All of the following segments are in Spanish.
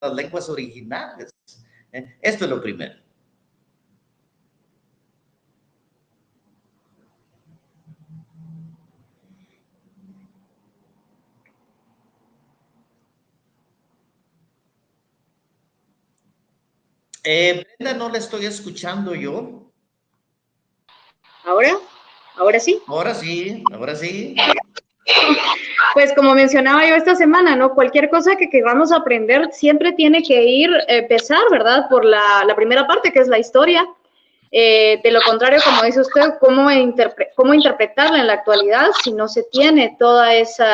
las lenguas originales. Esto es lo primero. Brenda, no le estoy escuchando yo. ¿Ahora? ¿Ahora sí? Ahora sí, ahora sí. Pues como mencionaba yo esta semana, ¿no? Cualquier cosa que queramos aprender siempre tiene que empezar, ¿verdad? Por la primera parte, que es la historia. De lo contrario, como dice usted, ¿cómo interpretarla en la actualidad si no se tiene todo ese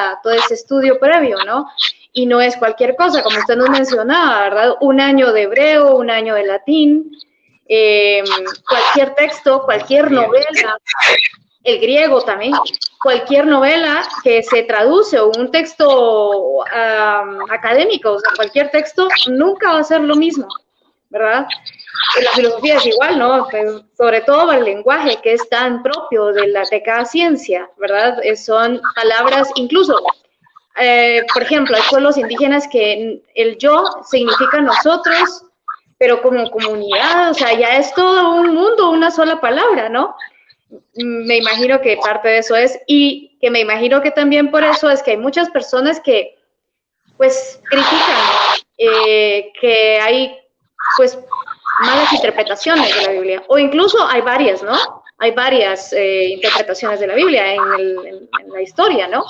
estudio previo, ¿no? Y no es cualquier cosa, como usted nos mencionaba, ¿verdad? Un año de hebreo, un año de latín, cualquier texto, cualquier novela, el griego también, cualquier novela que se traduce o un texto académico, o sea, cualquier texto nunca va a ser lo mismo, ¿verdad? La filosofía es igual, ¿no? Pues, sobre todo el lenguaje que es tan propio de cada ciencia, ¿verdad? Son palabras, incluso, por ejemplo, hay pueblos indígenas que el yo significa nosotros, pero como comunidad, o sea, ya es todo un mundo, una sola palabra, ¿no? Me imagino que parte de eso es, y que me imagino que también por eso es que hay muchas personas que, pues, critican que hay, pues, malas interpretaciones de la Biblia, o incluso hay varias, ¿no? Hay varias interpretaciones de la Biblia en la historia, ¿no?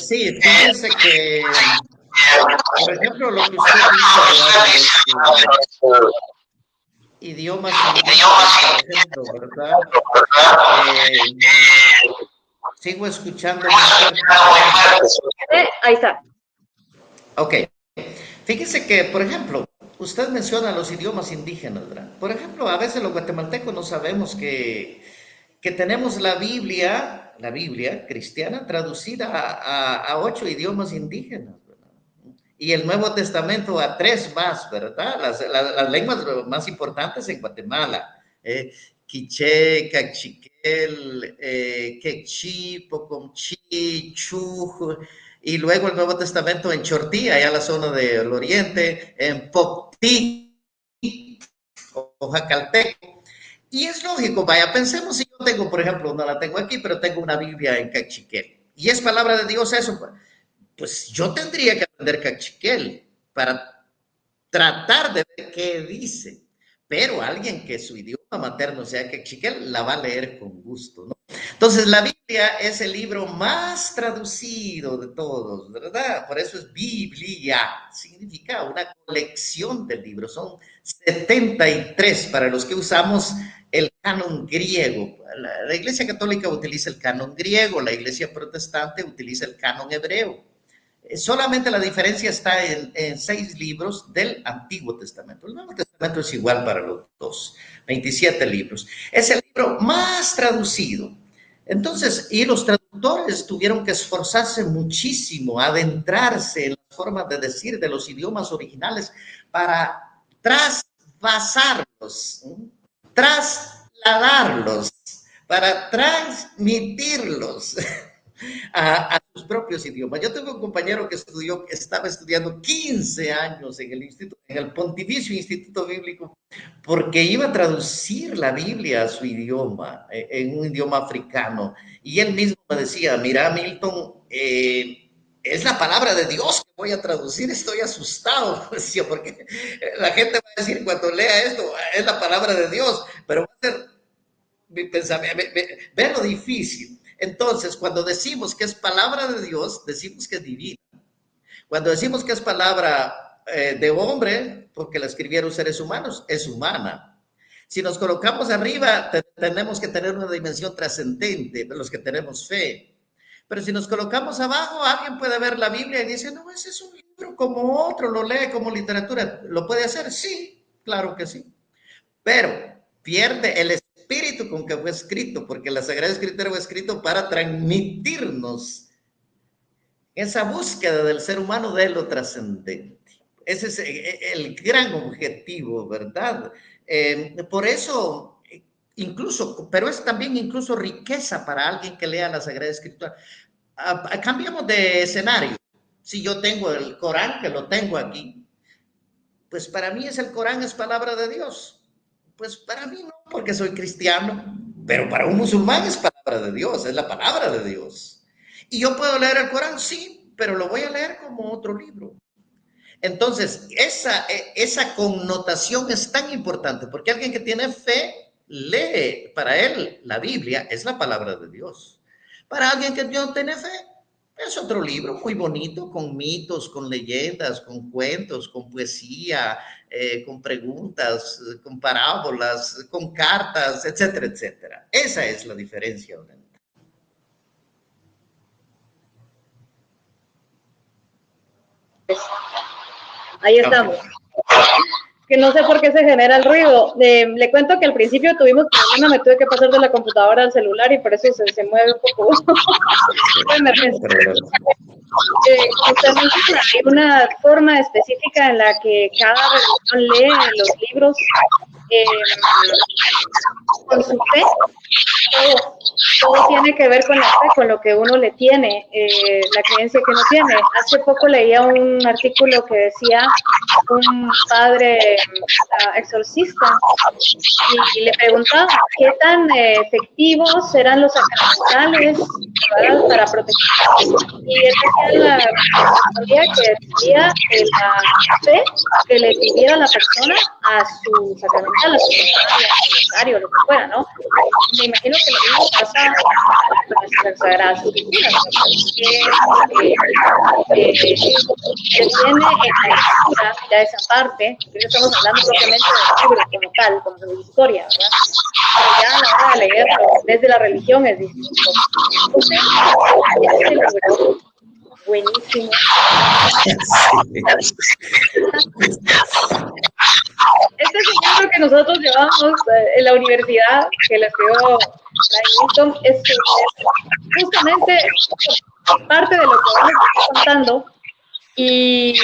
Sí, fíjese que, por ejemplo, lo que usted dice, ¿verdad? De los idiomas indígenas, por ejemplo, ¿verdad? Sigo escuchando muy fuerte. Ahí está. Ok. Fíjese que, por ejemplo, usted menciona los idiomas indígenas, ¿verdad? Por ejemplo, a veces los guatemaltecos no sabemos que tenemos la Biblia cristiana traducida a 8 idiomas indígenas, ¿verdad? Y el Nuevo Testamento a 3 más, ¿verdad? Las lenguas más importantes en Guatemala. Quiché, Cachiquel, Quechí, Pocomchí, Chuj, y luego el Nuevo Testamento en Chortí, allá en la zona del oriente, en Poptí, o Jacalteco. Y es lógico, vaya, pensemos si yo tengo, por ejemplo, no la tengo aquí, pero tengo una Biblia en cachiquel. Y es palabra de Dios eso, pues yo tendría que aprender cachiquel para tratar de ver qué dice. Pero alguien que su idioma materno sea cachiquel, la va a leer con gusto, ¿no? Entonces, la Biblia es el libro más traducido de todos, ¿verdad? Por eso es Biblia, significa una colección de libros. Son 73 para los que usamos el canon griego. La Iglesia Católica utiliza el canon griego, la Iglesia Protestante utiliza el canon hebreo. Solamente la diferencia está en 6 libros del Antiguo Testamento. El Nuevo Testamento es igual para los dos, 27 libros. Es el libro más traducido. Entonces, y los traductores tuvieron que esforzarse muchísimo, adentrarse en las formas de decir de los idiomas originales para traspasarlos, trasladarlos, para transmitirlos a sus propios idiomas. Yo tengo un compañero que estaba estudiando 15 años en el Pontificio Instituto Bíblico, porque iba a traducir la Biblia a su idioma, en un idioma africano. Y él mismo me decía, mira, Milton, es la palabra de Dios que voy a traducir, estoy asustado, decía, porque la gente va a decir cuando lea esto, es la palabra de Dios, pero va a ser mi pensamiento, ve lo difícil. Entonces, cuando decimos que es palabra de Dios, decimos que es divina. Cuando decimos que es palabra de hombre, porque la escribieron seres humanos, es humana. Si nos colocamos arriba, tenemos que tener una dimensión trascendente de los que tenemos fe. Pero si nos colocamos abajo, alguien puede ver la Biblia y dice, no, ese es un libro como otro, lo lee como literatura. ¿Lo puede hacer? Sí, claro que sí. Pero pierde el espíritu con que fue escrito, porque la Sagrada Escritura fue escrito para transmitirnos esa búsqueda del ser humano de lo trascendente. Ese es el gran objetivo, ¿verdad? Por eso, incluso, pero es también incluso riqueza para alguien que lea la Sagrada Escritura. Cambiamos de escenario. Si yo tengo el Corán, que lo tengo aquí, pues para mí el Corán es palabra de Dios. Pues para mí no, porque soy cristiano, pero para un musulmán es palabra de Dios, es la palabra de Dios. Y yo puedo leer el Corán, sí, pero lo voy a leer como otro libro. Entonces, esa connotación es tan importante, porque alguien que tiene fe lee, para él la Biblia es la palabra de Dios. Para alguien que no tiene fe, es otro libro muy bonito, con mitos, con leyendas, con cuentos, con poesía, con preguntas, con parábolas, con cartas, etcétera, etcétera. Esa es la diferencia, Brenda. Ahí Okay. estamos. Que no sé por qué se genera el ruido. Le cuento que al principio tuvimos problema, me tuve que pasar de la computadora al celular y por eso se mueve un poco. Usted menciona, hay una forma específica en la que cada religión lee los libros con su fe. Todo tiene que ver con la fe, con lo que uno le tiene, la creencia que uno tiene. Hace poco leía un artículo que decía un padre exorcista y le preguntaba qué tan efectivos eran los sacramentales para proteger. Y él decía que decía la fe que le pidiera la persona a su sacramental, a su rosario, lo que fuera, ¿no? Me imagino que lo mismo pasa con nuestras sagradas escrituras, que viene en la lectura, ya esa parte, no estamos hablando propiamente del libro como tal, como de la historia, ¿verdad? Pero ya a la hora de leerlo desde la religión es distinto. Entonces, este libro, buenísimo. Este es un libro que nosotros llevamos en la universidad, que lo escribió Brian, es justamente parte de lo que vamos contando y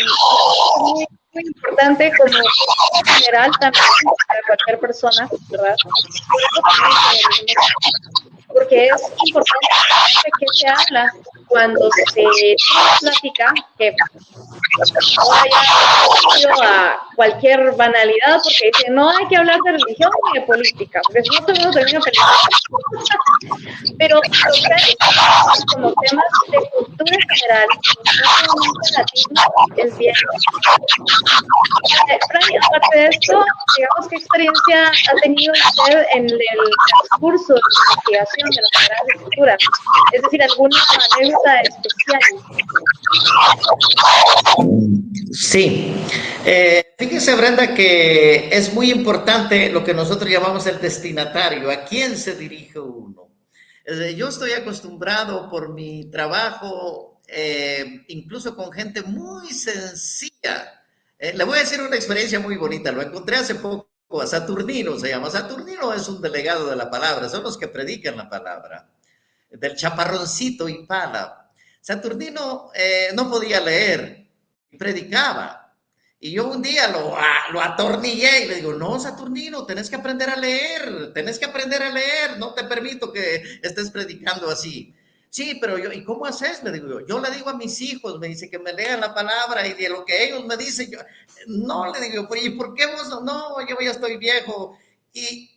muy, muy importante como en general también para cualquier persona, ¿verdad? Porque es importante que se habla cuando se tiene una plática que ahora ya a cualquier banalidad porque dice no hay que hablar de religión ni de política porque si no todo el mundo termina peleando. Pero como temas de cultura en general, latino, es bien. Fran, aparte de esto, digamos, ¿qué experiencia ha tenido usted en el curso de investigación de las Sagradas Escrituras? Es decir, ¿alguna anécdota especial? Sí, fíjese Brenda que es muy importante lo que nosotros llamamos el destinatario, a quién se dirige uno. Yo estoy acostumbrado por mi trabajo, incluso con gente muy sencilla. Le voy a decir una experiencia muy bonita, lo encontré hace poco a Saturnino, se llama. Saturnino es un delegado de la palabra, son los que predican la palabra, del chaparroncito y pala. Saturnino no podía leer, predicaba. Y yo un día lo atornillé y le digo, no, Saturnino, tenés que aprender a leer, no te permito que estés predicando así. Sí, pero yo, ¿y cómo haces? Le digo yo le digo a mis hijos, me dice que me lean la palabra y de lo que ellos me dicen, yo, no, le digo, ¿y por qué vos no? Yo ya estoy viejo. Y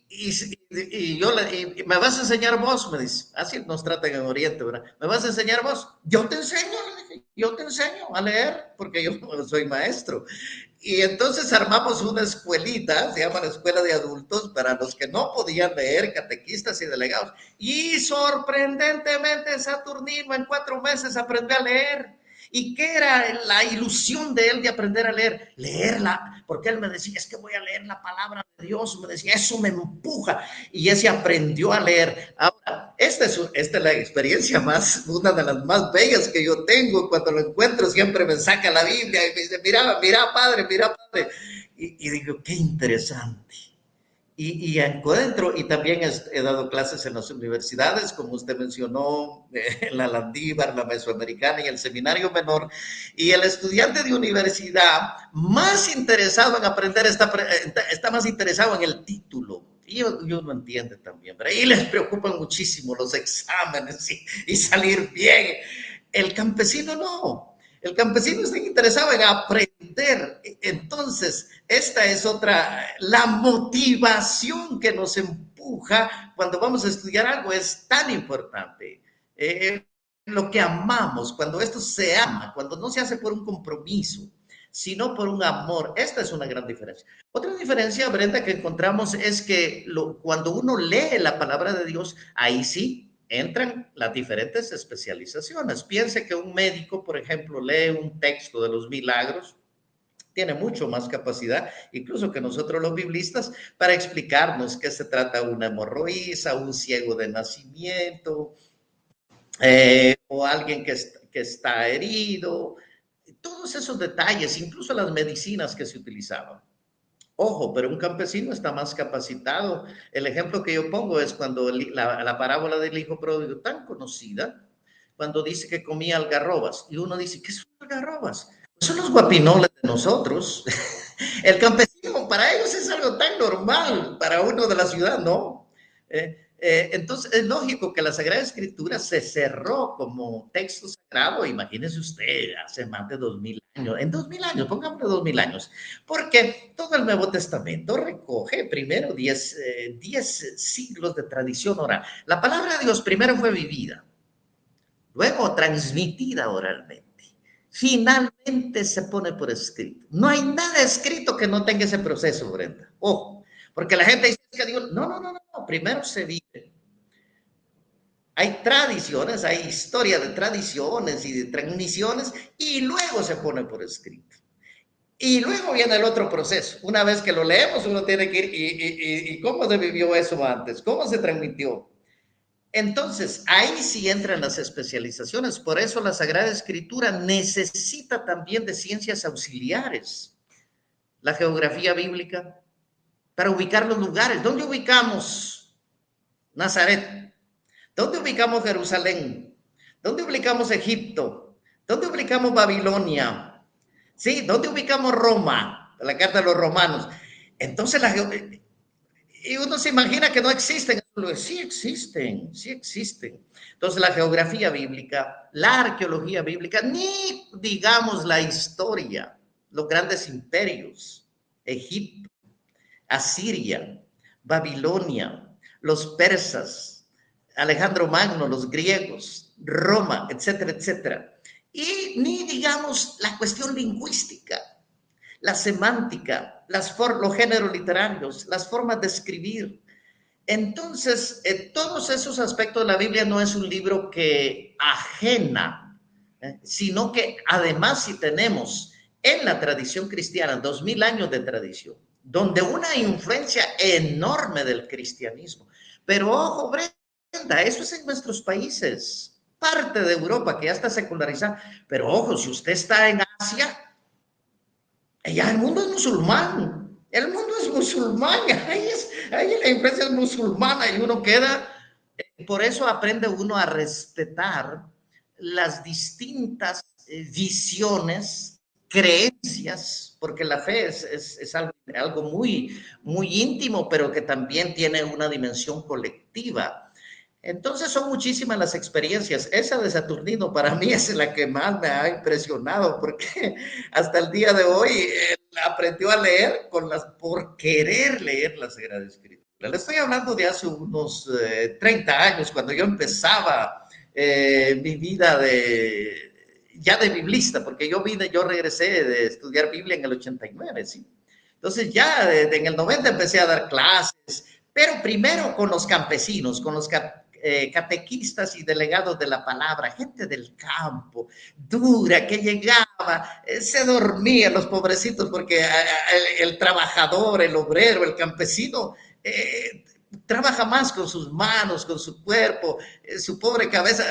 yo y me vas a enseñar vos, me dice, así nos tratan en Oriente, ¿verdad? ¿Me vas a enseñar vos? Yo te enseño a leer, porque yo soy maestro. Y entonces armamos una escuelita, se llama la Escuela de Adultos, para los que no podían leer, catequistas y delegados. Y sorprendentemente Saturnino en 4 meses aprendió a leer. ¿Y qué era la ilusión de él de aprender a leer? Leerla, porque él me decía, es que voy a leer la palabra de Dios, me decía, eso me empuja. Y ese aprendió a leer. Ahora, esta es la experiencia más, una de las más bellas que yo tengo. Cuando lo encuentro siempre me saca la Biblia y me dice, mira, mira, padre, mira, padre. Y digo, qué interesante. Y encuentro, y también he dado clases en las universidades, como usted mencionó, en la Landívar, la Mesoamericana y el Seminario Menor, y el estudiante de universidad más interesado en aprender está más interesado en el título. Y uno entiende también, ¿verdad? Y les preocupan muchísimo los exámenes y salir bien. El campesino no. El campesino está interesado en aprender. Entonces, esta es otra, la motivación que nos empuja cuando vamos a estudiar algo es tan importante. Lo que amamos, cuando esto se ama, cuando no se hace por un compromiso, sino por un amor. Esta es una gran diferencia. Otra diferencia, Brenda, que encontramos es que cuando uno lee la palabra de Dios, ahí sí entran las diferentes especializaciones. Piense que un médico, por ejemplo, lee un texto de los milagros, tiene mucho más capacidad, incluso que nosotros los biblistas, para explicarnos qué se trata una hemorroísa, un ciego de nacimiento, o alguien que está herido, todos esos detalles, incluso las medicinas que se utilizaban. Ojo, pero un campesino está más capacitado. El ejemplo que yo pongo es cuando la parábola del hijo pródigo, tan conocida, cuando dice que comía algarrobas, y uno dice, ¿qué son algarrobas? Pues son los guapinoles de nosotros. El campesino, para ellos es algo tan normal, para uno de la ciudad, ¿no? Entonces, es lógico que la Sagrada Escritura se cerró como texto sagrado, imagínese usted, hace más de 2000 años, en 2000 años, pongámosle 2000 años, porque todo el Nuevo Testamento recoge primero 10 siglos de tradición oral. La palabra de Dios primero fue vivida, luego transmitida oralmente. Finalmente se pone por escrito. No hay nada escrito que no tenga ese proceso, Brenda. Ojo, porque la gente dice que Dios, no, primero se vive. Hay tradiciones, hay historia de tradiciones y de transmisiones y luego se pone por escrito. Y luego viene el otro proceso. Una vez que lo leemos, uno tiene que ir y cómo se vivió eso antes, cómo se transmitió. Entonces, ahí sí entran las especializaciones. Por eso la Sagrada Escritura necesita también de ciencias auxiliares. La geografía bíblica, para ubicar los lugares. ¿Dónde ubicamos Nazaret? ¿Dónde ubicamos Jerusalén? ¿Dónde ubicamos Egipto? ¿Dónde ubicamos Babilonia? ¿Sí? ¿Dónde ubicamos Roma? La carta de los romanos. Entonces, y uno se imagina que no existen. Sí existen, sí existen. Entonces, la geografía bíblica, la arqueología bíblica, ni digamos la historia, los grandes imperios, Egipto, Asiria, Babilonia, los persas, Alejandro Magno, los griegos, Roma, etcétera, etcétera. Y ni digamos la cuestión lingüística, la semántica, los géneros literarios, las formas de escribir. Entonces, todos esos aspectos de la Biblia no es un libro que ajena, sino que además si tenemos en la tradición cristiana 2000 años de tradición, donde una influencia enorme del cristianismo. Pero ojo, Brenda, eso es en nuestros países, parte de Europa que ya está secularizada. Pero ojo, si usted está en Asia, ya el mundo es musulmán. El mundo es musulmán, ahí la influencia es musulmana y uno queda. Por eso aprende uno a respetar las distintas visiones, creencias, porque la fe es algo muy, muy íntimo, pero que también tiene una dimensión colectiva. Entonces son muchísimas las experiencias. Esa de Saturnino para mí es la que más me ha impresionado, porque hasta el día de hoy aprendió a leer por querer leer la Sagrada Escritura. Le estoy hablando de hace unos 30 años, cuando yo empezaba mi vida ya de biblista, porque yo regresé de estudiar Biblia en el 89, ¿sí? Entonces ya en el 90 empecé a dar clases, pero primero con los campesinos, con los catequistas y delegados de la palabra, gente del campo, dura, que llegaba, se dormía los pobrecitos, porque el trabajador, el obrero, el campesino, trabaja más con sus manos, con su cuerpo, su pobre cabeza,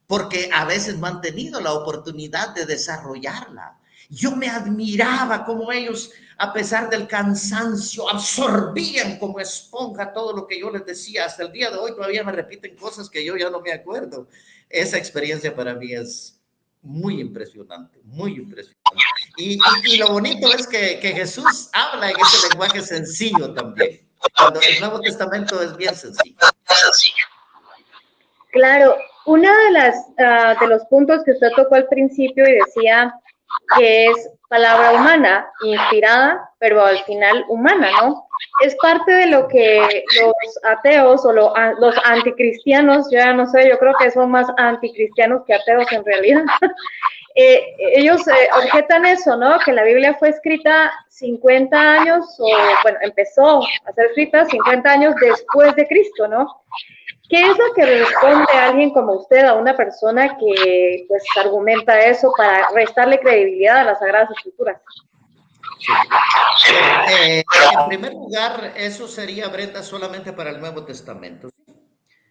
porque a veces no han tenido la oportunidad de desarrollarla. Yo me admiraba cómo ellos, a pesar del cansancio, absorbían como esponja todo lo que yo les decía. Hasta el día de hoy todavía me repiten cosas que yo ya no me acuerdo. Esa experiencia para mí es muy impresionante, muy impresionante. Y lo bonito es que Jesús habla en ese lenguaje sencillo también, cuando el Nuevo Testamento es bien sencillo. Claro, Una de los puntos que usted tocó al principio y decía que es palabra humana, inspirada, pero al final humana, ¿no? Es parte de lo que los ateos o los anticristianos, yo ya no sé, yo creo que son más anticristianos que ateos en realidad. Ellos objetan eso, ¿no? Que la Biblia fue escrita 50 años, o bueno, empezó a ser escrita 50 años después de Cristo, ¿no? ¿Qué es lo que responde alguien como usted a una persona que pues argumenta eso para restarle credibilidad a las Sagradas Escrituras? En primer lugar, eso sería, Brenda, solamente para el Nuevo Testamento.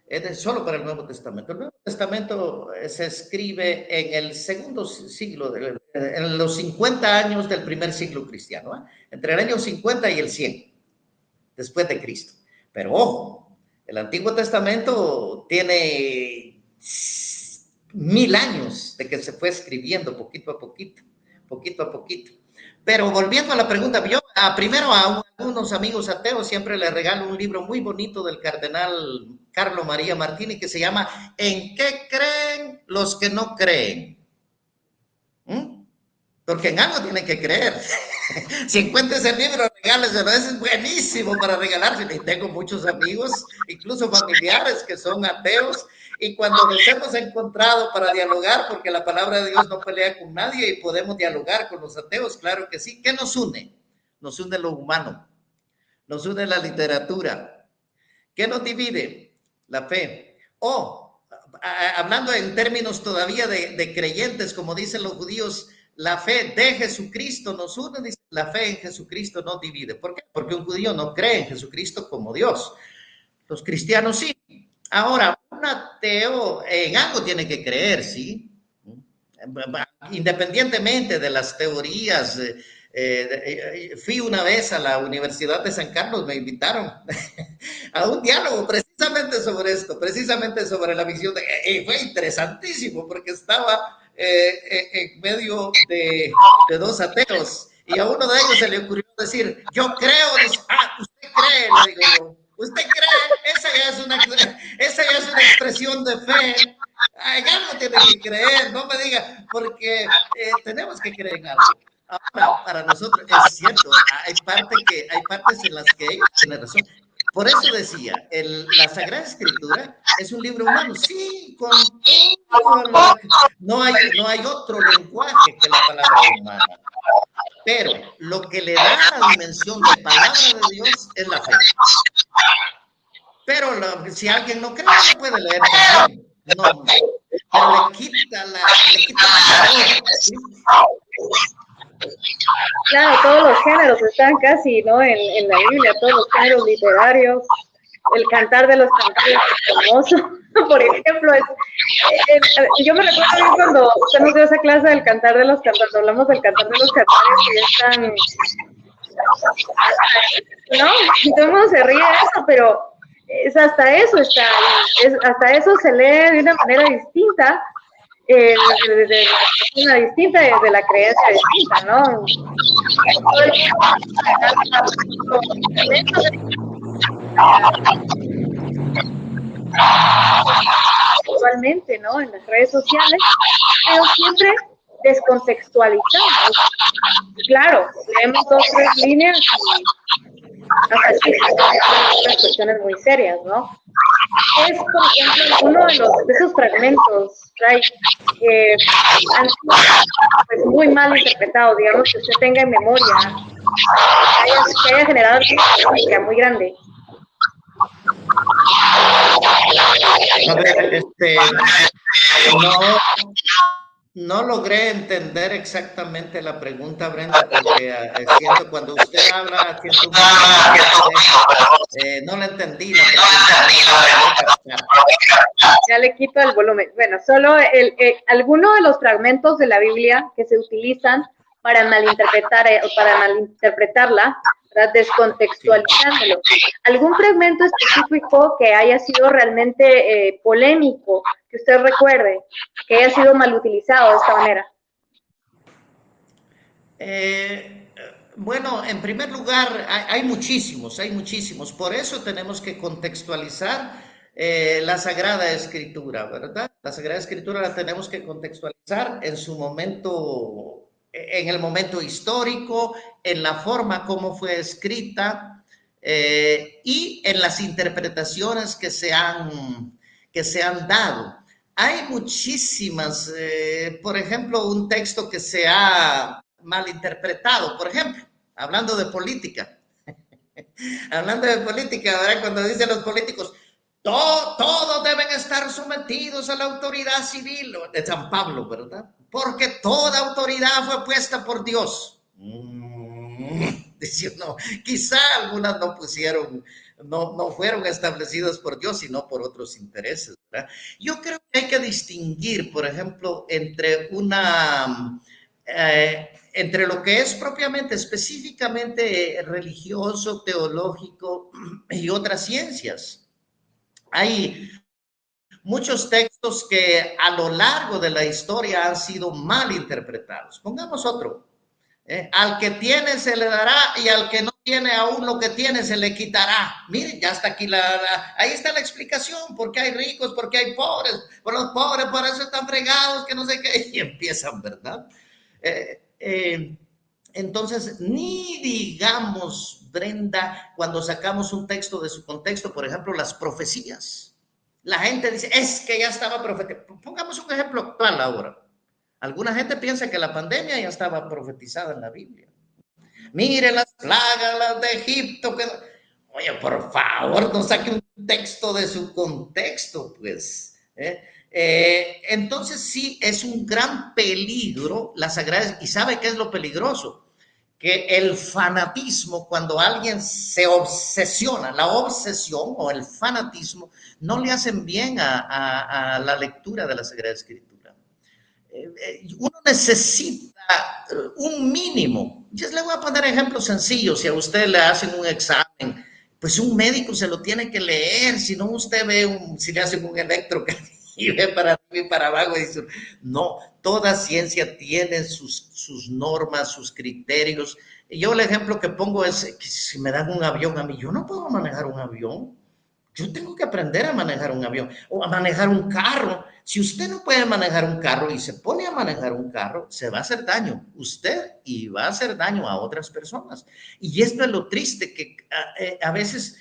Es solo para el Nuevo Testamento. El Nuevo Testamento se escribe en el segundo siglo, en los 50 años del primer siglo cristiano, ¿eh? Entre el año 50 y el 100, después de Cristo. Pero ojo, el Antiguo Testamento tiene 1000 años de que se fue escribiendo poquito a poquito, poquito a poquito. Pero volviendo a la pregunta, yo primero a algunos amigos ateos siempre les regalo un libro muy bonito del cardenal Carlo María Martini que se llama ¿En qué creen los que no creen? Porque en algo tienen que creer. Si encuentras el libro, regáleselo. Es buenísimo para regalarse. Y tengo muchos amigos, incluso familiares que son ateos. Y cuando nos hemos encontrado para dialogar, porque la palabra de Dios no pelea con nadie y podemos dialogar con los ateos, claro que sí. ¿Qué nos une? Nos une lo humano. Nos une la literatura. ¿Qué nos divide? La fe. Hablando en términos todavía de creyentes, como dicen los judíos, la fe de Jesucristo nos une, dice, la fe en Jesucristo nos divide. ¿Por qué? Porque un judío no cree en Jesucristo como Dios. Los cristianos sí. Ahora, un ateo en algo tiene que creer, ¿sí? Independientemente de las teorías. Fui una vez a la Universidad de San Carlos, me invitaron a un diálogo precisamente sobre esto, precisamente sobre la visión fue interesantísimo porque estaba en medio de dos ateos y a uno de ellos se le ocurrió decir, yo creo, usted cree, le digo, usted cree, esa ya es una expresión de fe. Ya no tiene que creer, no me diga, porque tenemos que creer en algo. Ahora, para nosotros es cierto, hay partes en las que ellos tienen razón. Por eso decía, la Sagrada Escritura es un libro humano, sí, con todo. No hay otro lenguaje que la palabra humana. Pero lo que le da la dimensión de palabra de Dios es la fe. Pero si alguien no cree, no puede leer también. No, pero le quita la ¿sí? Claro, todos los géneros están casi, ¿no? En la Biblia, todos los géneros literarios, el cantar de los cantares famoso, por ejemplo, yo me recuerdo bien cuando usted nos dio esa clase del cantar de los cantares, hablamos del cantar de los cantares y es tan, ¿no? Y todo el mundo se ríe de eso, pero hasta eso se lee de una manera distinta. De una distinta desde la creencia distinta, ¿no? Actualmente, ¿no? En las redes sociales, pero siempre descontextualizamos. Claro, leemos 2 o 3 líneas y hasta aquí son cuestiones muy serias, ¿no? Es, por ejemplo, uno de esos fragmentos que han sido pues, muy mal interpretados, digamos, que usted tenga en memoria, que haya generado una polémica muy grande. A ver, no logré entender exactamente la pregunta, Brenda, porque siento cuando usted habla, no la entendí la pregunta. Ya le quito el volumen. Bueno, solo alguno de los fragmentos de la Biblia que se utilizan para malinterpretarla, ¿verdad? Descontextualizándolo. ¿Algún fragmento específico que haya sido realmente polémico, que usted recuerde, que haya sido mal utilizado de esta manera? Bueno, en primer lugar, hay muchísimos. Por eso tenemos que contextualizar la Sagrada Escritura, ¿verdad? La Sagrada Escritura la tenemos que contextualizar en su momento, en el momento histórico, en la forma como fue escrita y en las interpretaciones que se han dado. Hay muchísimas, por ejemplo, un texto que se ha malinterpretado, por ejemplo, hablando de política. Hablando de política, ¿verdad? Cuando dicen los políticos, todos deben estar sometidos a la autoridad civil de San Pablo, ¿verdad? Porque toda autoridad fue puesta por Dios. Dice uno, quizá algunas no pusieron, no fueron establecidas por Dios, sino por otros intereses, ¿verdad? Yo creo que hay que distinguir, por ejemplo, entre lo que es propiamente, específicamente religioso, teológico y otras ciencias. Hay muchos textos que a lo largo de la historia han sido mal interpretados. Pongamos otro. Al que tiene se le dará y al que no tiene aún lo que tiene se le quitará. Miren, ya está aquí ahí está la explicación, por qué hay ricos, por qué hay pobres, por los pobres, por eso están fregados, que no sé qué, y empiezan, ¿verdad? Entonces, ni digamos, Brenda, cuando sacamos un texto de su contexto, por ejemplo, las profecías. La gente dice, es que ya estaba profetizado. Pongamos un ejemplo actual ahora. Alguna gente piensa que la pandemia ya estaba profetizada en la Biblia. Mire las plagas, las de Egipto. Oye, por favor, no saque un texto de su contexto, pues. Entonces sí, es un gran peligro la Sagrada. ¿Y sabe qué es lo peligroso? Que el fanatismo, cuando alguien se obsesiona, la obsesión o el fanatismo, no le hacen bien a la lectura de la Sagrada Escritura. Uno necesita un mínimo. Yo le voy a poner ejemplos sencillos. Si a usted le hacen un examen, pues un médico se lo tiene que leer. Si no, usted ve si le hacen un electrocardiograma y ve para arriba y para abajo y dice, no, toda ciencia tiene sus normas, sus criterios. Yo el ejemplo que pongo es que si me dan un avión a mí, yo no puedo manejar un avión. Yo tengo que aprender a manejar un avión o a manejar un carro. Si usted no puede manejar un carro y se pone a manejar un carro, se va a hacer daño usted y va a hacer daño a otras personas. Y esto es lo triste, que a veces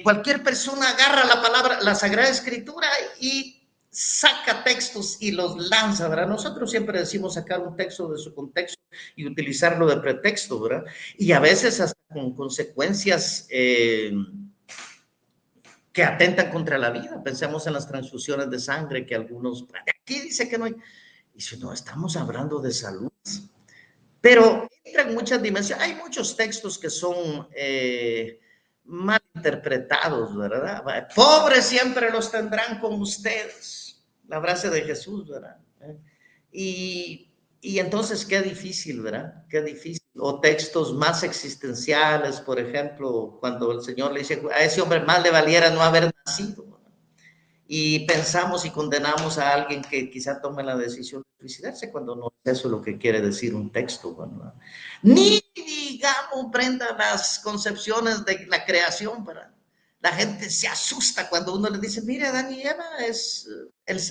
cualquier persona agarra la palabra, la Sagrada Escritura y saca textos y los lanza, ¿verdad? Nosotros siempre decimos sacar un texto de su contexto y utilizarlo de pretexto, ¿verdad? Y a veces hasta con consecuencias que atentan contra la vida. Pensemos en las transfusiones de sangre que algunos, aquí dice que no hay, y si no, estamos hablando de salud. Pero entra en muchas dimensiones. Hay muchos textos que son mal interpretados, ¿verdad? Pobres siempre los tendrán con ustedes. La frase de Jesús, ¿verdad? Y entonces qué difícil, ¿verdad? Qué difícil. O textos más existenciales, por ejemplo, cuando el Señor le dice, a ese hombre más le valiera no haber nacido. ¿Verdad? Y pensamos y condenamos a alguien que quizá tome la decisión de suicidarse cuando no es eso lo que quiere decir un texto, ¿verdad? Ni digamos, Brenda, las concepciones de la creación, ¿verdad? La gente se asusta cuando uno le dice, mire, Adán y Eva es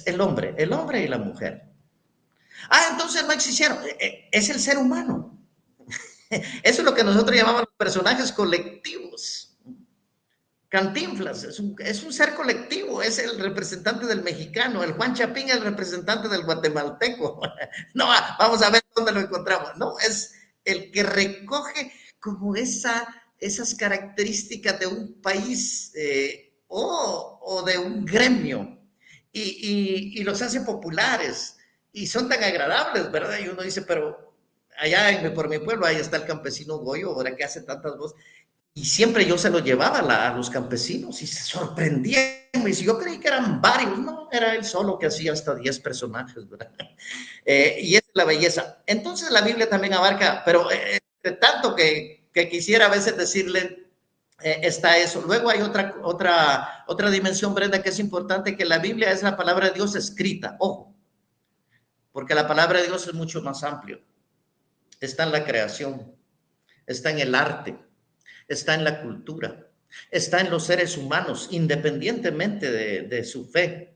el hombre y la mujer. Ah, entonces no existieron. Es el ser humano. Eso es lo que nosotros llamamos los personajes colectivos. Cantinflas es un ser colectivo, es el representante del mexicano, el Juan Chapín es el representante del guatemalteco. No, vamos a ver dónde lo encontramos. No, es el que recoge como esas características de un país o de un gremio y los hace populares y son tan agradables, ¿verdad? Y uno dice, pero allá por mi pueblo, ahí está el campesino Goyo, ahora que hace tantas voces. Y siempre yo se lo llevaba a los campesinos y se sorprendían. Me dice, yo creí que eran varios, no, era él solo que hacía hasta 10 personajes, ¿verdad? Y esa es la belleza. Entonces la Biblia también abarca, pero entre tanto que quisiera a veces decirle, está eso. Luego hay otra dimensión, Brenda, que es importante, que la Biblia es la palabra de Dios escrita, ojo, porque la palabra de Dios es mucho más amplio. Está en la creación, está en el arte, está en la cultura, está en los seres humanos, independientemente de su fe.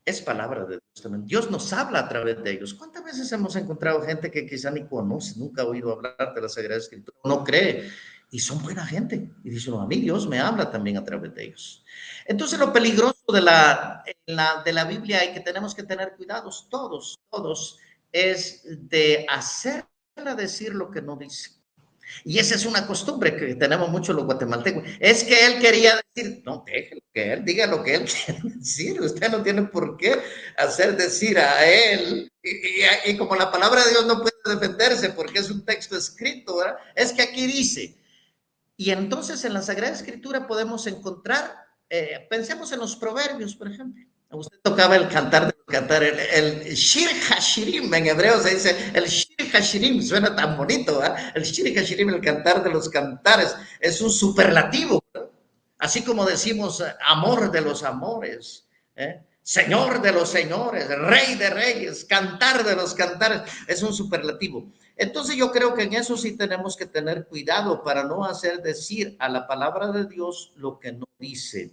es palabra de Dios también. Dios nos habla a través de ellos. ¿Cuántas veces hemos encontrado gente que quizá ni conoce, nunca ha oído hablar de la Sagrada Escritura, no cree, y son buena gente? Y dicen, no, a mí Dios me habla también a través de ellos. Entonces, lo peligroso de la Biblia y que tenemos que tener cuidados todos, es de hacerla decir lo que no dice. Y esa es una costumbre que tenemos mucho los guatemaltecos. Es que él quería decir, no, déjelo que él diga lo que él quiere decir. Usted no tiene por qué hacer decir a él. Y como la palabra de Dios no puede defenderse porque es un texto escrito, ¿verdad? Es que aquí dice. Y entonces en la Sagrada Escritura podemos encontrar, pensemos en los proverbios, por ejemplo. Usted tocaba el cantar, el Shir Hashirim, en hebreo se dice el Shir Hashirim, suena tan bonito, ¿eh? El Shir Hashirim, el cantar de los cantares, es un superlativo, ¿no? Así como decimos amor de los amores, ¿eh? Señor de los señores, rey de reyes, cantar de los cantares, es un superlativo. Entonces yo creo que en eso sí tenemos que tener cuidado para no hacer decir a la palabra de Dios lo que no dice.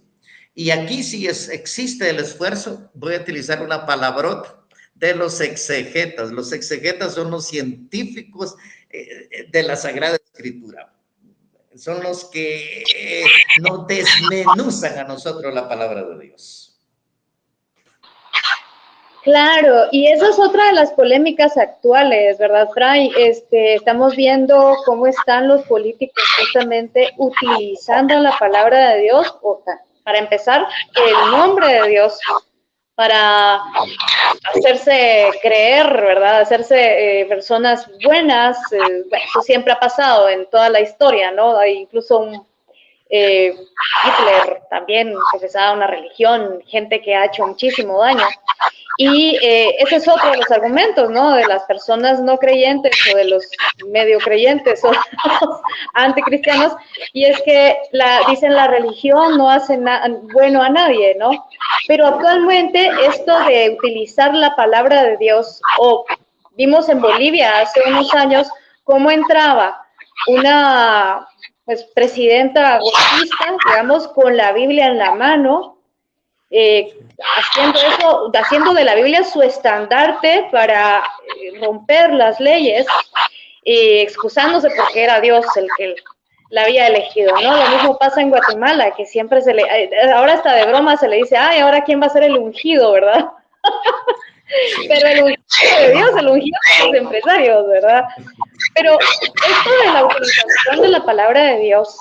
Y aquí sí existe el esfuerzo, voy a utilizar una palabrota, de los exegetas. Los exegetas son los científicos de la Sagrada Escritura. Son los que nos desmenuzan a nosotros la palabra de Dios. Claro, y esa es otra de las polémicas actuales, ¿verdad, Fray? Estamos viendo cómo están los políticos justamente utilizando la palabra de Dios, para empezar, el nombre de Dios, para hacerse creer, ¿verdad? Hacerse personas buenas. Eso siempre ha pasado en toda la historia, ¿no? Hay incluso Hitler también profesaba una religión, gente que ha hecho muchísimo daño. Y ese es otro de los argumentos, ¿no? De las personas no creyentes o de los medio creyentes o los anticristianos, y es que dicen la religión no hace bueno a nadie, ¿no? Pero actualmente esto de utilizar la palabra de Dios, o vimos en Bolivia hace unos años cómo entraba una presidenta golpista, digamos, con la Biblia en la mano, haciendo de la Biblia su estandarte para romper las leyes, excusándose porque era Dios el que la había elegido, ¿no? Lo mismo pasa en Guatemala, que siempre ahora hasta de broma se le dice, ay, ahora quién va a ser el ungido, ¿verdad? Pero el ungido de Dios, el ungido de los empresarios, ¿verdad? Pero esto de la utilización de la palabra de Dios,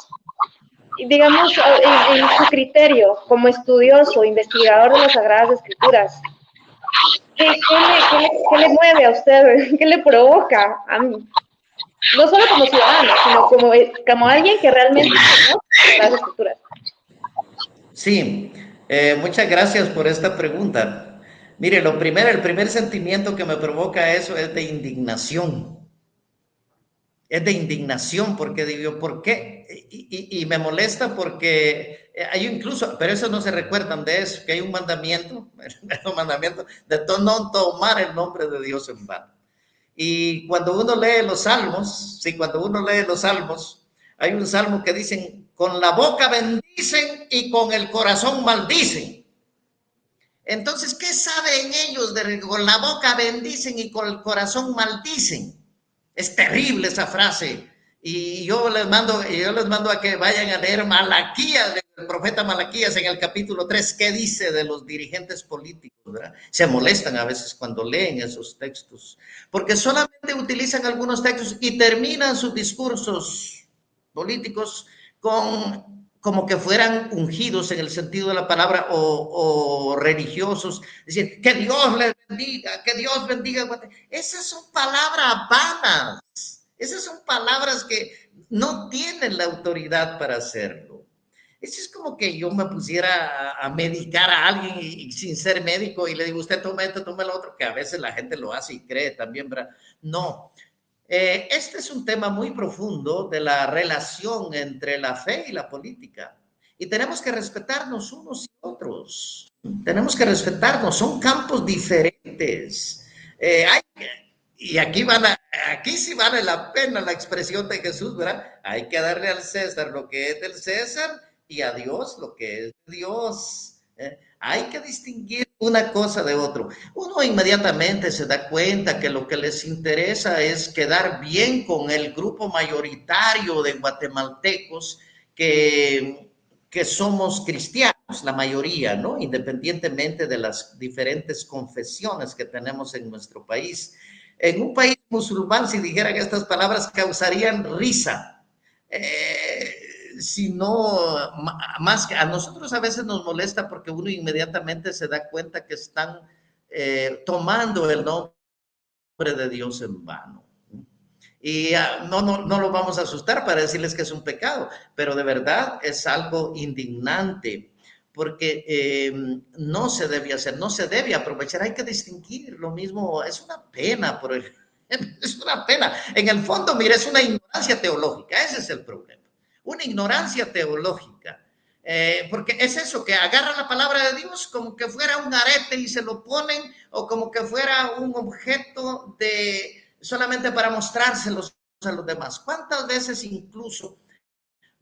digamos, en su criterio como estudioso, investigador de las Sagradas Escrituras, ¿qué le mueve a usted? ¿Qué le provoca? No solo como ciudadano, sino como alguien que realmente conoce las Escrituras. Sí, muchas gracias por esta pregunta. Mire, el primer sentimiento que me provoca eso es de indignación. Es de indignación porque digo, ¿por qué? Y me molesta porque hay incluso, pero eso no se recuerdan de eso, que hay un mandamiento de no tomar el nombre de Dios en vano. Y cuando uno lee los salmos, sí, cuando uno lee los salmos, hay un salmo que dicen, con la boca bendicen y con el corazón maldicen. Entonces, ¿qué saben ellos de con la boca bendicen y con el corazón maldicen? Es terrible esa frase. Y yo les mando a que vayan a leer Malaquías, el profeta Malaquías en el capítulo 3, qué dice de los dirigentes políticos, ¿verdad? Se molestan a veces cuando leen esos textos, porque solamente utilizan algunos textos y terminan sus discursos políticos como que fueran ungidos en el sentido de la palabra o religiosos, es decir, que Dios les bendiga, que Dios bendiga. Esas son palabras vanas, esas son palabras que no tienen la autoridad para hacerlo. Eso es como que yo me pusiera a medicar a alguien y sin ser médico y le digo, usted tome esto, tome lo otro, que a veces la gente lo hace y cree también, ¿verdad? No. Este es un tema muy profundo de la relación entre la fe y la política. Y tenemos que respetarnos unos y otros. Tenemos que respetarnos. Son campos diferentes. Y aquí sí vale la pena la expresión de Jesús, ¿verdad? Hay que darle al César lo que es del César y a Dios lo que es de Dios. Hay que distinguir una cosa de otro. Uno inmediatamente se da cuenta que lo que les interesa es quedar bien con el grupo mayoritario de guatemaltecos que somos cristianos, la mayoría, ¿no? Independientemente de las diferentes confesiones que tenemos en nuestro país. En un país musulmán, si dijeran estas palabras, causarían risa. Si no, más que a nosotros a veces nos molesta porque uno inmediatamente se da cuenta que están tomando el nombre de Dios en vano. Y no lo vamos a asustar para decirles que es un pecado, pero de verdad es algo indignante porque no se debe hacer, no se debe aprovechar, hay que distinguir lo mismo, es una pena, es una pena. En el fondo, mire, es una ignorancia teológica, ese es el problema, una ignorancia teológica. Porque es eso, que agarran la palabra de Dios como que fuera un arete y se lo ponen, o como que fuera un objeto solamente para mostrárselos a los demás. ¿Cuántas veces incluso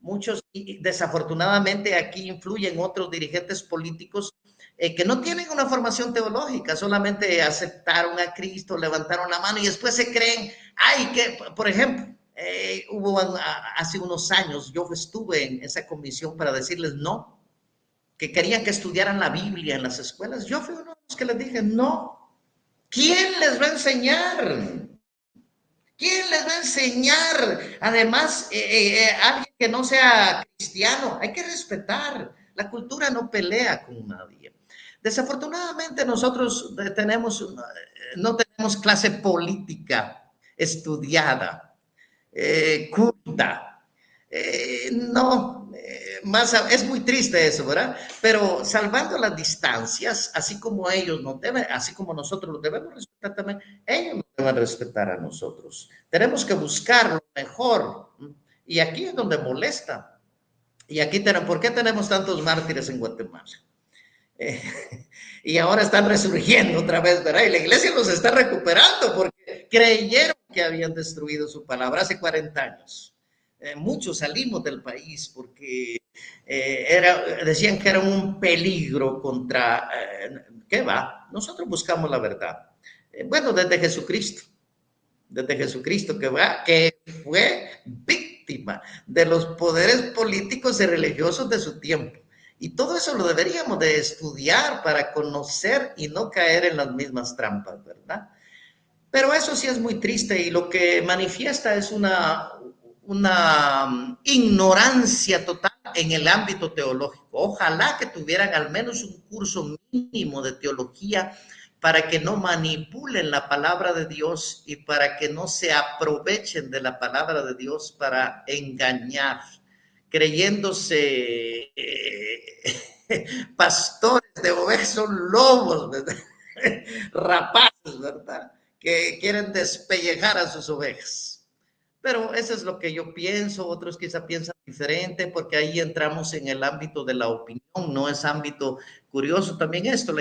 muchos, desafortunadamente aquí influyen otros dirigentes políticos que no tienen una formación teológica, solamente aceptaron a Cristo, levantaron la mano y después se creen, que, por ejemplo, hace unos años, yo estuve en esa comisión para decirles no, que querían que estudiaran la Biblia en las escuelas. Yo fui uno de los que les dije no. ¿Quién les va a enseñar? ¿Quién les va a enseñar? Además, alguien que no sea cristiano, hay que respetar. La cultura no pelea con nadie. Desafortunadamente nosotros no tenemos clase política estudiada, culta. No, es muy triste eso, ¿verdad? Pero salvando las distancias, así como ellos nos deben, así como nosotros los debemos respetar también, ellos nos deben respetar a nosotros. Tenemos que buscar lo mejor. Y aquí es donde molesta. Y aquí, ¿por qué tenemos tantos mártires en Guatemala? Y ahora están resurgiendo otra vez, ¿verdad? Y la iglesia los está recuperando porque creyeron que habían destruido su palabra hace 40 años. Muchos salimos del país porque decían que era un peligro contra, ¿qué va? Nosotros buscamos la verdad. Bueno, desde Jesucristo que fue víctima de los poderes políticos y religiosos de su tiempo. Y todo eso lo deberíamos de estudiar para conocer y no caer en las mismas trampas, ¿verdad? Pero eso sí es muy triste y lo que manifiesta es una ignorancia total en el ámbito teológico. Ojalá que tuvieran al menos un curso mínimo de teología para que no manipulen la palabra de Dios y para que no se aprovechen de la palabra de Dios para engañar, creyéndose pastores de ovejas, son lobos, ¿verdad? Rapaces, ¿verdad? Que quieren despellejar a sus ovejas. Pero eso es lo que yo pienso, otros quizá piensan diferente, porque ahí entramos en el ámbito de la opinión, no es ámbito curioso también esto. En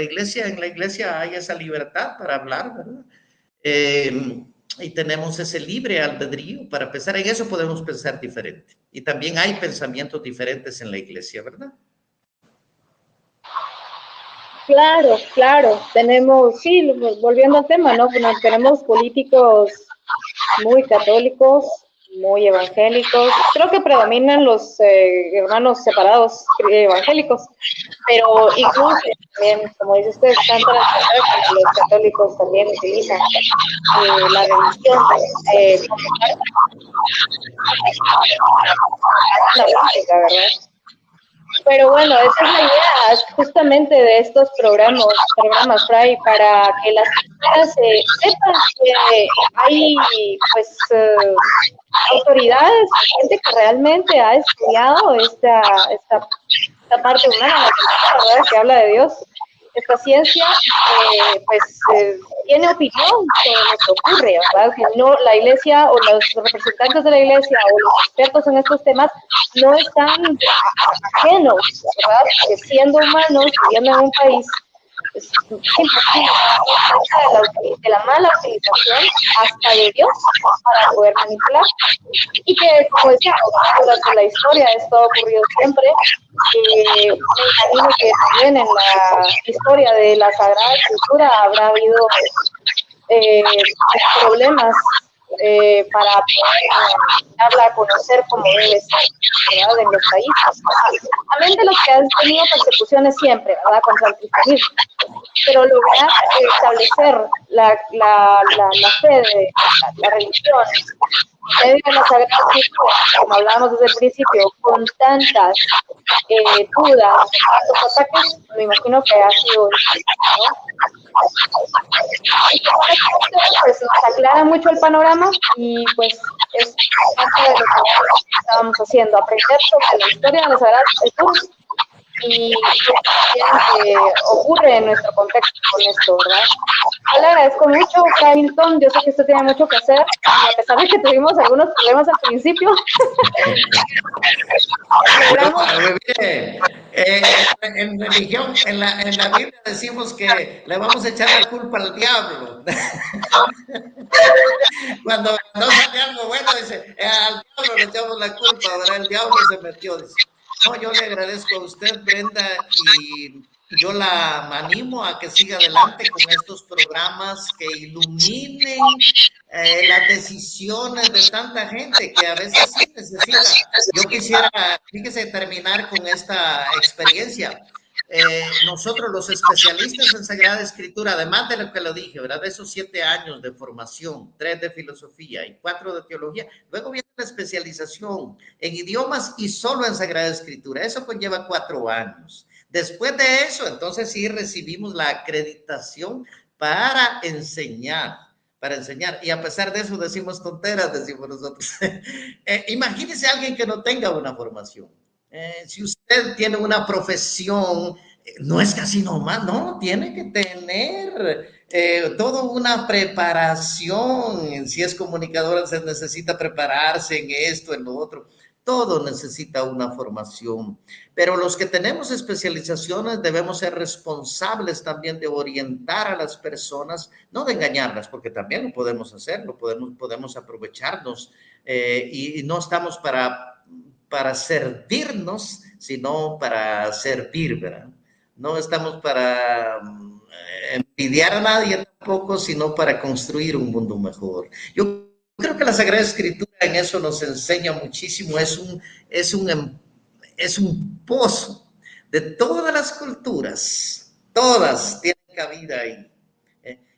la iglesia hay esa libertad para hablar, ¿verdad? Y tenemos ese libre albedrío para pensar en eso, podemos pensar diferente. Y también hay pensamientos diferentes en la iglesia, ¿verdad? Claro, tenemos, sí, volviendo al tema, ¿no? Bueno, tenemos políticos muy católicos, muy evangélicos, creo que predominan los hermanos separados evangélicos, pero incluso también, como dice usted, tanto los católicos también utilizan la religión la práctica, ¿verdad? Pero bueno, esa es la idea justamente de estos programas, Fray, para que las personas sepan que hay pues autoridades, gente que realmente ha estudiado esta parte humana, ¿verdad? Que habla de Dios, esta ciencia, tiene opinión sobre lo que ocurre, ¿verdad? Que no, la iglesia o los representantes de la iglesia o los expertos en estos temas no están ajenos, ¿verdad? Que siendo humanos, viviendo en un país, es imposible de la mala utilización hasta de Dios para poder manipular. Y que, como decía, durante la historia esto ha ocurrido siempre. Me imagino que también en la historia de la Sagrada Escritura habrá habido problemas para poder darla a conocer como debe ser, ¿verdad? En los países. Amén de los que han tenido persecuciones siempre, ¿verdad? Contra el cristianismo. Pero lograr establecer la fe de la religión en medio de la Sagrada Escritura, como hablábamos desde el principio, con tantas dudas, tantos ataques, me imagino que ha sido difícil, ¿no? Pues nos aclara mucho el panorama y pues es parte de lo que estábamos haciendo, aprender sobre la historia de las Sagradas Escrituras y que ocurre en nuestro contexto con esto, ¿verdad? Yo le agradezco mucho, Hamilton. Yo sé que usted tiene mucho que hacer, y a pesar de que tuvimos algunos problemas al principio. En religión, en la Biblia decimos que le vamos a echar la culpa al diablo. Cuando no sale algo bueno, dice, al diablo le echamos la culpa, ¿verdad? El diablo se metió, dice. No, yo le agradezco a usted, Brenda, y yo la animo a que siga adelante con estos programas que iluminen las decisiones de tanta gente que a veces sí necesita. Yo quisiera, fíjese, terminar con esta experiencia. Nosotros los especialistas en Sagrada Escritura, además de lo que lo dije, ¿verdad? De esos 7 años de formación, 3 de filosofía y 4 de teología, luego viene la especialización en idiomas y solo en Sagrada Escritura. Eso conlleva 4 años. Después de eso, entonces sí recibimos la acreditación para enseñar. Y a pesar de eso decimos tonteras, decimos nosotros. Imagínese a alguien que no tenga una formación. Si usted tiene una profesión, no es casi normal, no, tiene que tener toda una preparación. Si es comunicadora, se necesita prepararse en esto, en lo otro. Todo necesita una formación. Pero los que tenemos especializaciones debemos ser responsables también de orientar a las personas, no de engañarlas, porque también lo podemos hacer, podemos aprovecharnos y no estamos para servirnos, sino para servir, ¿verdad? No estamos para envidiar a nadie tampoco, sino para construir un mundo mejor. Yo creo que la Sagrada Escritura en eso nos enseña muchísimo, es un pozo de todas las culturas, todas tienen cabida ahí.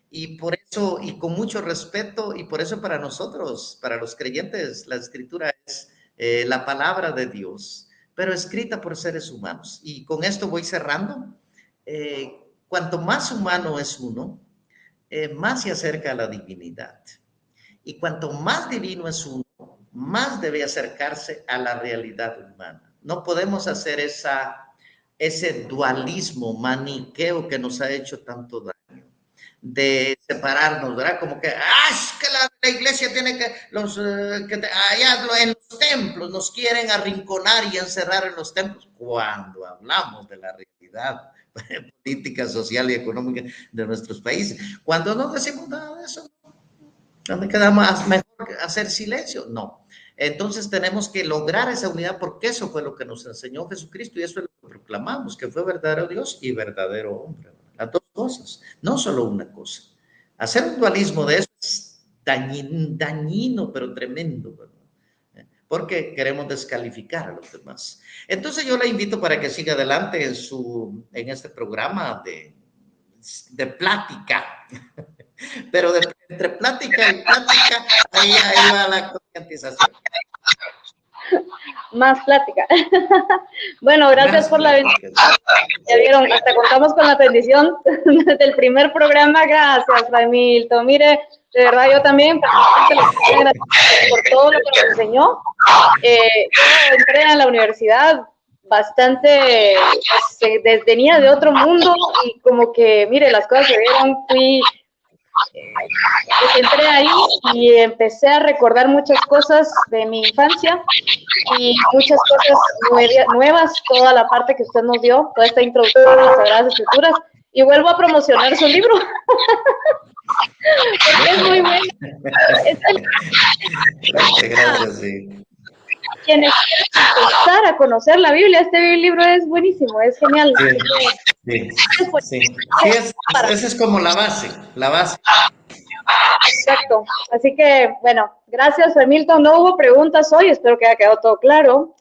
Y por eso, y con mucho respeto, y por eso para nosotros, para los creyentes, la Escritura es la palabra de Dios, pero escrita por seres humanos. Y con esto voy cerrando. Cuanto más humano es uno, más se acerca a la divinidad. Y cuanto más divino es uno, más debe acercarse a la realidad humana. No podemos hacer ese dualismo maniqueo que nos ha hecho tanto daño, de separarnos, ¿verdad? Como que, es que la iglesia tiene que, allá en los templos nos quieren arrinconar y encerrar en los templos. Cuando hablamos de la realidad política, social y económica de nuestros países, cuando no decimos nada de eso, ¿dónde queda más mejor hacer silencio? No. Entonces tenemos que lograr esa unidad porque eso fue lo que nos enseñó Jesucristo y eso es lo que proclamamos, que fue verdadero Dios y verdadero hombre. Las dos cosas, no solo una cosa. Hacer un dualismo de eso es dañino, pero tremendo, ¿verdad? Porque queremos descalificar a los demás. Entonces yo la invito para que siga adelante en este programa de plática. Pero entre plática y plática, ahí va la concientización. Más plática. Bueno, gracias por la bendición. Ya vieron, hasta contamos con la bendición del primer programa. Gracias, Hamilton. Mire, de verdad yo también por todo lo que nos enseñó. Yo entré a la universidad bastante, venía de otro mundo y como que, mire, las cosas se vieron, entré ahí y empecé a recordar muchas cosas de mi infancia y muchas cosas nuevas, toda la parte que usted nos dio, toda esta introducción a las Sagradas Escrituras, y vuelvo a promocionar su libro. Porque es muy bueno. Gracias, sí. Quienes quieran empezar a conocer la Biblia, este libro es buenísimo, es genial. Sí, sí. Esa es como la base, la base. Exacto. Así que, bueno, gracias, Milton. No hubo preguntas hoy, espero que haya quedado todo claro.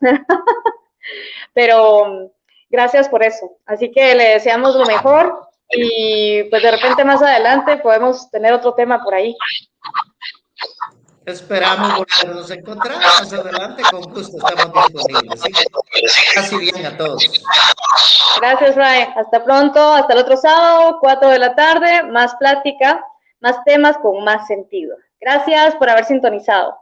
Pero gracias por eso. Así que le deseamos lo mejor y pues de repente más adelante podemos tener otro tema por ahí. Esperamos volvernos a encontrar más adelante, con gusto estamos disponibles. ¿Sí? Casi bien a todos. Gracias, Ray. Hasta pronto, hasta el otro sábado, 4 de la tarde, más plática, más temas con más sentido. Gracias por haber sintonizado.